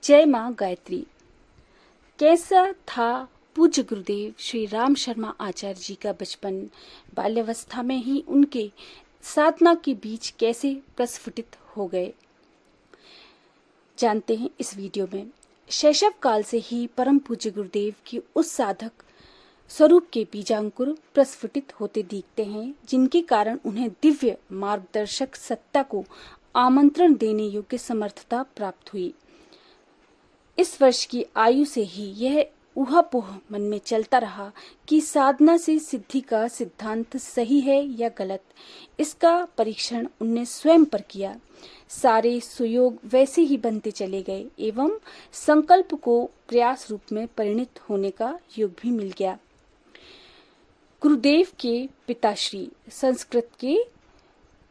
जय मां गायत्री। कैसा था पूज्य गुरुदेव श्री राम शर्मा आचार्य जी का बचपन। बाल्यावस्था में ही उनके साधना के बीच कैसे प्रस्फुटित हो गए, जानते हैं इस वीडियो में। शैशव काल से ही परम पूज्य गुरुदेव की उस साधक स्वरूप के बीजांकुर प्रस्फुटित होते दिखते हैं, जिनके कारण उन्हें दिव्य मार्गदर्शक सत्ता को आमंत्रण देने योग्य समर्थता प्राप्त हुई। इस वर्ष की आयु से ही यह ऊहापोह मन में चलता रहा कि साधना से सिद्धि का सिद्धांत सही है या गलत। इसका परीक्षण उनने स्वयं पर किया। सारे सुयोग वैसे ही बनते चले गए एवं संकल्प को प्रयास रूप में परिणत होने का योग भी मिल गया। गुरुदेव के पिताश्री संस्कृत के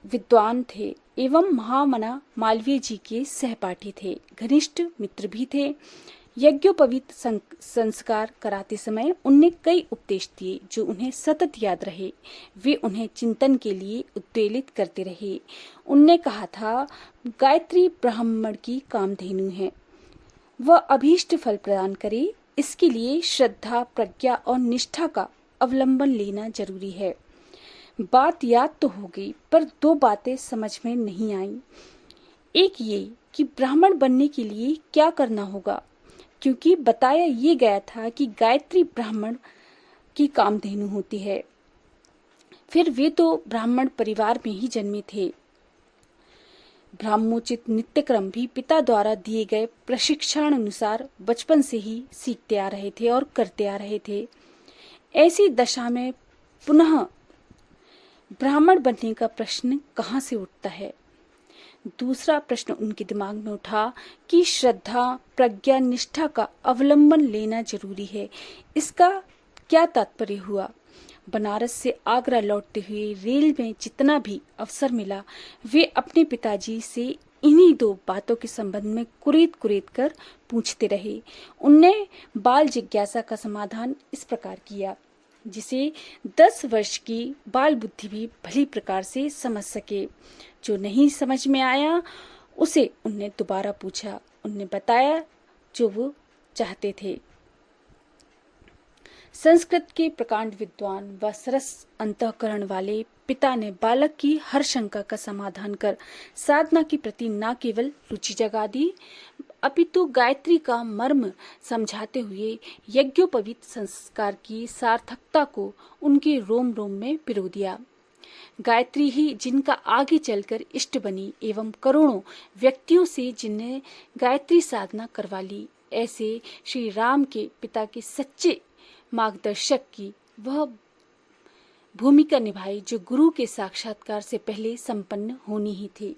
विद्वान थे एवं महामना मालवीय जी के सहपाठी थे, घनिष्ठ मित्र भी थे। यज्ञोपवीत संस्कार कराते समय उनने कई उपदेश दिए जो उन्हें सतत याद रहे। वे उन्हें चिंतन के लिए उत्तेजित करते रहे। उनने कहा था, गायत्री ब्राह्मण की कामधेनु है, वह अभीष्ट फल प्रदान करे। इसके लिए श्रद्धा, प्रज्ञा और निष्ठा का अवलंबन लेना जरूरी है। बात याद तो हो गई, पर दो बातें समझ में नहीं आई। एक ये कि ब्राह्मण बनने के लिए क्या करना होगा, क्योंकि बताया ये गया था कि गायत्री ब्राह्मण की कामधेनु होती है। फिर वे तो ब्राह्मण परिवार में ही जन्मे थे। ब्राह्मोचित नित्यक्रम भी पिता द्वारा दिए गए प्रशिक्षण अनुसार बचपन से ही सीखते आ रहे थे और करते आ रहे थे। ऐसी दशा में पुनः ब्राह्मण बनने का प्रश्न कहाँ से उठता है। दूसरा प्रश्न उनके दिमाग में उठा कि श्रद्धा, प्रज्ञा, निष्ठा का अवलंबन लेना जरूरी है। इसका क्या तात्पर्य हुआ। बनारस से आगरा लौटते हुए रेल में जितना भी अवसर मिला, वे अपने पिताजी से इन्हीं दो बातों के संबंध में कुरेद कर पूछते रहे। उनने बाल जिज्ञासा का समाधान इस प्रकार किया, जिसे 10 वर्ष की बाल बुद्धि भी भली प्रकार से समझ सके। जो नहीं समझ में आया उसे उनने दोबारा पूछा। उनने बताया जो वो चाहते थे। संस्कृत के प्रकांड विद्वान व सरस अंतःकरण वाले पिता ने बालक की हर शंका का समाधान कर साधना के प्रति न केवल रुचि जगा दी, अपितु गायत्री का मर्म समझाते हुए यज्ञोपवीत संस्कार की सार्थकता को उनके रोम रोम में पिरो दिया। गायत्री ही जिनका आगे चलकर इष्ट बनी एवं करोड़ों व्यक्तियों से जिन्हें गायत्री साधना करवा ली, ऐसे श्री राम के पिता के सच्चे मार्गदर्शक की वह भूमिका निभाई जो गुरु के साक्षात्कार से पहले संपन्न होनी ही थी।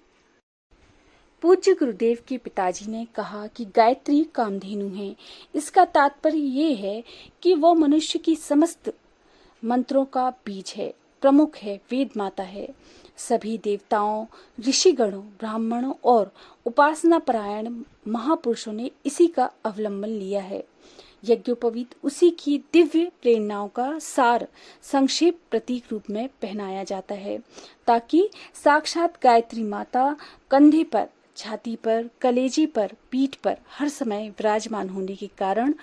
पूज्य गुरुदेव के पिताजी ने कहा कि गायत्री कामधेनु है। इसका तात्पर्य ये है कि वह मनुष्य की समस्त मंत्रों का बीज है, प्रमुख है, वेद माता है। सभी देवताओं, ऋषिगणों, ब्राह्मणों और उपासना परायण महापुरुषों ने इसी का अवलंबन लिया है। यज्ञोपवीत उसी की दिव्य प्रेरणाओं का सार संक्षेप प्रतीक रूप में पहनाया जाता है, ताकि साक्षात गायत्री माता कंधे पर, छाती पर, कलेजे पर, पीठ पर हर समय विराजमान होने के कारण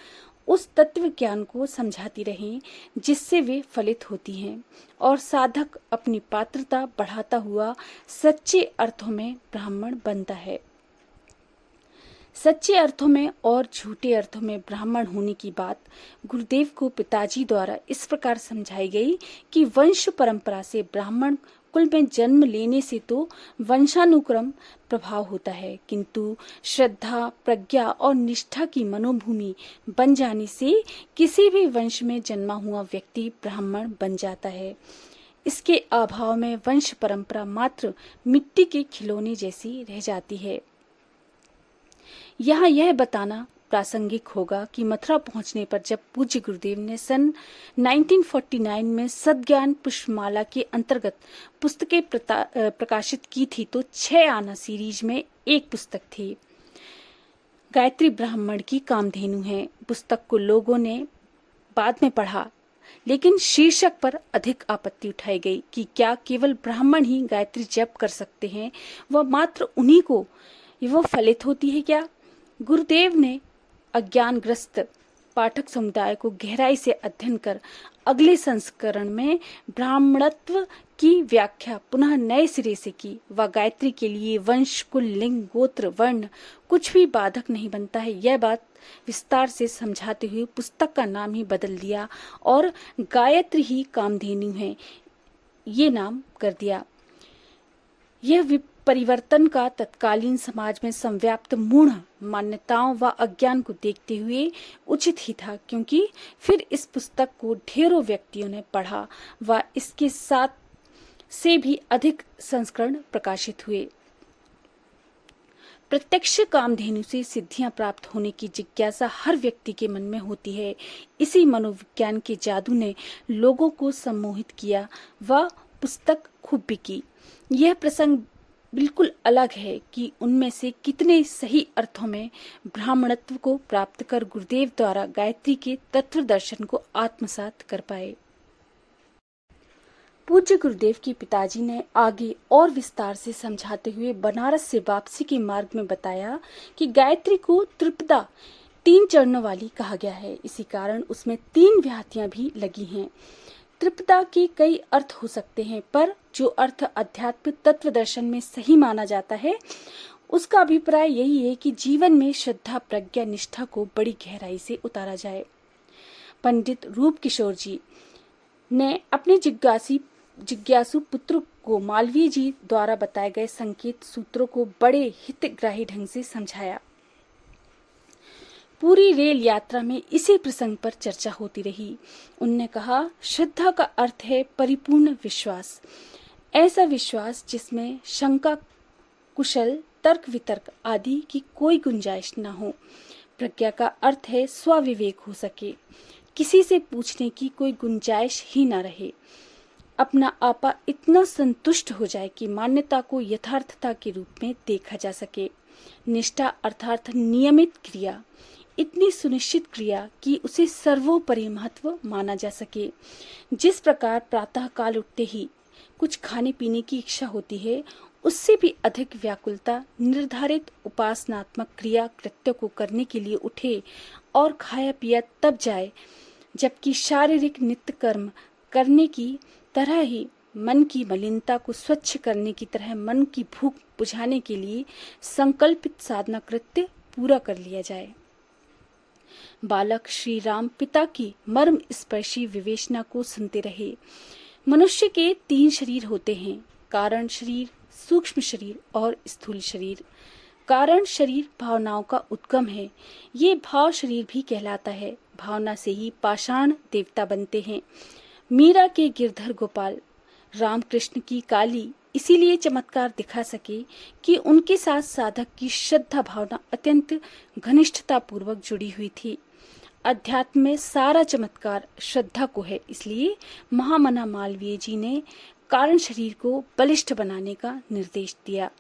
उस तत्व ज्ञान को समझाती रहें जिससे वे फलित होती हैं और साधक अपनी पात्रता बढ़ाता हुआ सच्चे अर्थों में ब्राह्मण बनता है। सच्चे अर्थों में और झूठे अर्थों में ब्राह्मण होने की बात गुरुदेव को पिताजी द्वारा इस प्रकार समझाई गई कि वंश परंपरा से ब्राह्मण कुल में जन्म लेने से तो वंशानुक्रम प्रभाव होता है, किंतु श्रद्धा, प्रज्ञा और निष्ठा की मनोभूमि बन जाने से किसी भी वंश में जन्मा हुआ व्यक्ति ब्राह्मण बन जाता है। इसके अभाव में वंश परंपरा मात्र मिट्टी के खिलौने जैसी रह जाती है। यहाँ यह बताना प्रासंगिक होगा कि मथुरा पहुंचने पर जब पूज्य गुरुदेव ने सन 1949 में सद्ज्ञान पुष्पमाला के अंतर्गत पुस्तकें प्रकाशित की थी, तो 6 आना सीरीज में एक पुस्तक थी, गायत्री ब्राह्मण की कामधेनु है। पुस्तक को लोगों ने बाद में पढ़ा, लेकिन शीर्षक पर अधिक आपत्ति उठाई गई कि क्या केवल ब्राह्मण ही गायत्री जप कर सकते हैं, वह मात्र उन्हीं को वह फलित होती है क्या। गुरुदेव ने अज्ञानग्रस्त पाठक समुदाय को गहराई से अध्ययन कर अगले संस्करण में ब्राह्मणत्व की व्याख्या पुनः नए सिरे से की। व गायत्री के लिए वंश, कुल, लिंग, गोत्र, वर्ण कुछ भी बाधक नहीं बनता है, यह बात विस्तार से समझाते हुए पुस्तक का नाम ही बदल दिया और गायत्री ही कामधेनु है ये नाम कर दिया। यह परिवर्तन का तत्कालीन समाज में संव्याप्त मूढ़ मान्यताओं व अज्ञान को देखते हुए उचित ही था, क्योंकि फिर इस पुस्तक को ढेरों व्यक्तियों ने पढ़ा व इसके साथ से भी अधिक संस्करण प्रकाशित हुए। प्रत्यक्ष कामधेनु से सिद्धियां प्राप्त होने की जिज्ञासा हर व्यक्ति के मन में होती है। इसी मनोविज्ञान के जादू ने लोगों को सम्मोहित किया व पुस्तक खूब बिकी। यह प्रसंग बिल्कुल अलग है कि उनमें से कितने सही अर्थों में ब्राह्मणत्व को प्राप्त कर गुरुदेव द्वारा गायत्री के तत्व दर्शन को आत्मसात कर पाए। पूज्य गुरुदेव के पिताजी ने आगे और विस्तार से समझाते हुए बनारस से वापसी के मार्ग में बताया कि गायत्री को त्रिपदा 3 चरणों वाली कहा गया है। इसी कारण उसमें 3 व्याहतियां भी लगी हैं। त्रिपदा के कई अर्थ हो सकते हैं, पर जो अर्थ अध्यात्म तत्व दर्शन में सही माना जाता है उसका अभिप्राय यही है कि जीवन में श्रद्धा, प्रज्ञा, निष्ठा को बड़ी गहराई से उतारा जाए। पंडित रूप किशोर जी ने अपने जिज्ञासु पुत्र को मालवीय जी द्वारा बताए गए संकेत सूत्रों को बड़े हितग्राही ढंग से समझाया। पूरी रेल यात्रा में इसी प्रसंग पर चर्चा होती रही। उनने कहा, श्रद्धा का अर्थ है परिपूर्ण विश्वास, ऐसा विश्वास जिसमें शंका, कुशल, तर्क वितर्क आदि की कोई गुंजाइश न हो। प्रज्ञा का अर्थ है स्वविवेक हो सके, किसी से पूछने की कोई गुंजाइश ही न रहे, अपना आपा इतना संतुष्ट हो जाए कि मान्यता को यथार्थता के रूप में देखा जा सके। निष्ठा अर्थात नियमित क्रिया, इतनी सुनिश्चित क्रिया कि उसे सर्वोपरि महत्व माना जा सके। जिस प्रकार प्रातः काल उठते ही कुछ खाने पीने की इच्छा होती है, उससे भी अधिक व्याकुलता निर्धारित उपासनात्मक क्रिया कृत्य को करने के लिए उठे और खाया पिया तब जाए, जबकि शारीरिक नित्य कर्म करने की तरह ही मन की मलिनता को स्वच्छ करने की तरह मन की भूख बुझाने के लिए संकल्पित साधना कृत्य पूरा कर लिया जाए। बालक श्री राम पिता की मर्म स्पर्शी विवेचना को सुनते रहे। मनुष्य के 3 शरीर होते हैं, कारण शरीर, सूक्ष्म शरीर और स्थूल शरीर। कारण शरीर भावनाओं का उद्गम है। ये भाव शरीर भी कहलाता है। भावना से ही पाषाण देवता बनते हैं। मीरा के गिरधर गोपाल, रामकृष्ण की काली इसीलिए चमत्कार दिखा सके कि उनके साथ साधक की श्रद्धा भावना अत्यंत घनिष्ठता पूर्वक जुड़ी हुई थी। अध्यात्म में सारा चमत्कार श्रद्धा को है, इसलिए महामना मालवीय जी ने कारण शरीर को बलिष्ठ बनाने का निर्देश दिया।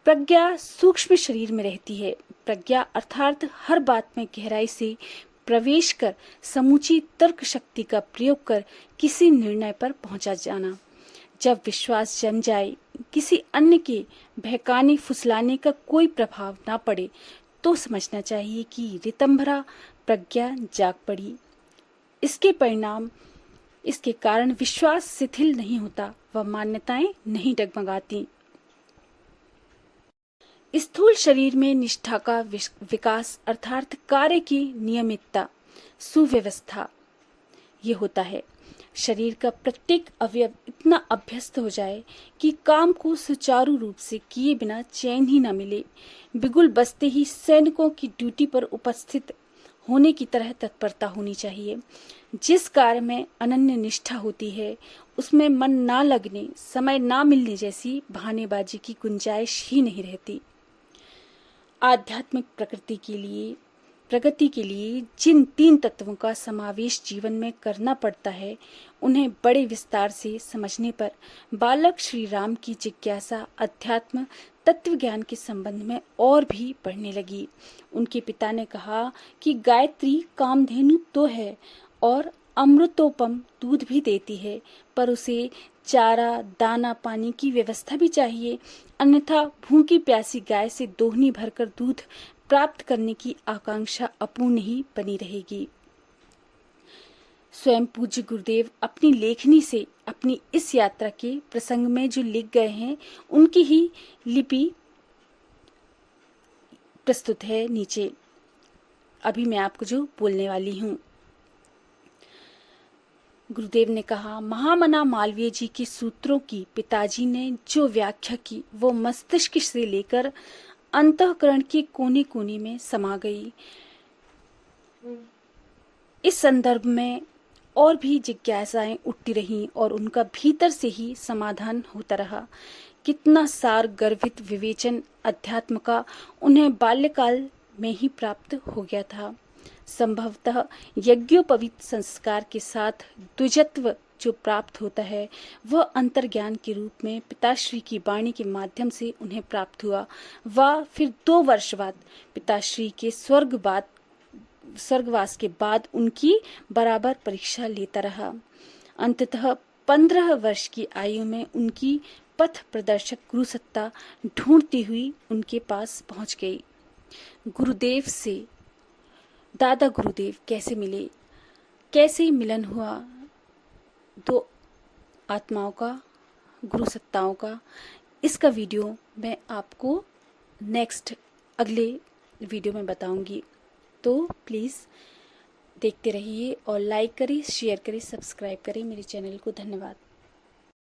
प्रज्ञा सूक्ष्म शरीर में रहती है। प्रज्ञा अर्थात हर बात में गहराई से प्रवेश कर समूची तर्क शक्ति का प्रयोग कर किसी निर्णय पर पहुंचा जाना। जब विश्वास जम जाए, किसी अन्य के बहकाने फुसलाने का कोई प्रभाव ना पड़े, तो समझना चाहिए कि ऋतंभरा प्रज्ञा जाग पड़ी। इसके कारण विश्वास शिथिल नहीं होता व मान्यताएं नहीं डगमगाती। स्थूल शरीर में निष्ठा का विकास अर्थात कार्य की नियमितता, सुव्यवस्था ये होता है। शरीर का प्रत्येक अवयव इतना अभ्यस्त हो जाए कि काम को सुचारू रूप से किए बिना चैन ही न मिले। बिगुल बजते ही सैनिकों की ड्यूटी पर उपस्थित होने की तरह तत्परता होनी चाहिए। जिस कार्य में अनन्य निष्ठा होती है, उसमें मन ना लगने, समय ना मिलने जैसी बहानेबाजी की गुंजाइश ही नहीं रहती। आध्यात्मिक प्रगति के लिए जिन 3 तत्वों का समावेश जीवन में करना पड़ता है, उन्हें बड़े विस्तार से समझने पर बालक श्री राम की जिज्ञासा अध्यात्म तत्व ज्ञान के संबंध में और भी बढ़ने लगी। उनके पिता ने कहा कि गायत्री कामधेनु तो है और अमृतोपम दूध भी देती है, पर उसे चारा, दाना, पानी की व्यवस्था भी चाहिए, अन्यथा भूखी प्यासी गाय से दोहनी भरकर दूध प्राप्त करने की आकांक्षा अपूर्ण ही बनी रहेगी। स्वयं पूज्य गुरुदेव अपनी लेखनी से अपनी इस यात्रा के प्रसंग में जो लिख गए हैं, उनकी ही लिपि प्रस्तुत है नीचे। अभी मैं आपको जो बोलने वाली हूँ। गुरुदेव ने कहा, महामना मालवीय जी के सूत्रों की पिताजी ने जो व्याख्या की वो मस्तिष्क से लेकर अंतःकरण के कोने कोने में समा गई। इस संदर्भ में और भी जिज्ञासाएं उठती रहीं और उनका भीतर से ही समाधान होता रहा। कितना सार गर्भित विवेचन अध्यात्म का उन्हें बाल्यकाल में ही प्राप्त हो गया था। संभवतः यज्ञोपवीत संस्कार के साथ द्विजत्व जो प्राप्त होता है वह अंतर्ज्ञान के रूप में पिताश्री की वाणी के माध्यम से उन्हें प्राप्त हुआ। वह फिर 2 वर्ष बाद पिताश्री के स्वर्गवास के बाद उनकी बराबर परीक्षा लेता रहा। अंततः 15 वर्ष की आयु में उनकी पथ प्रदर्शक गुरुसत्ता ढूंढती हुई उनके पास पहुंच गई। गुरुदेव से दादा गुरुदेव कैसे मिले, कैसे मिलन हुआ 2 आत्माओं का, गुरुसत्ताओं का, इसका वीडियो मैं आपको नेक्स्ट अगले वीडियो में बताऊंगी। तो प्लीज़ देखते रहिए और लाइक करें, शेयर करें, सब्सक्राइब करें मेरे चैनल को। धन्यवाद।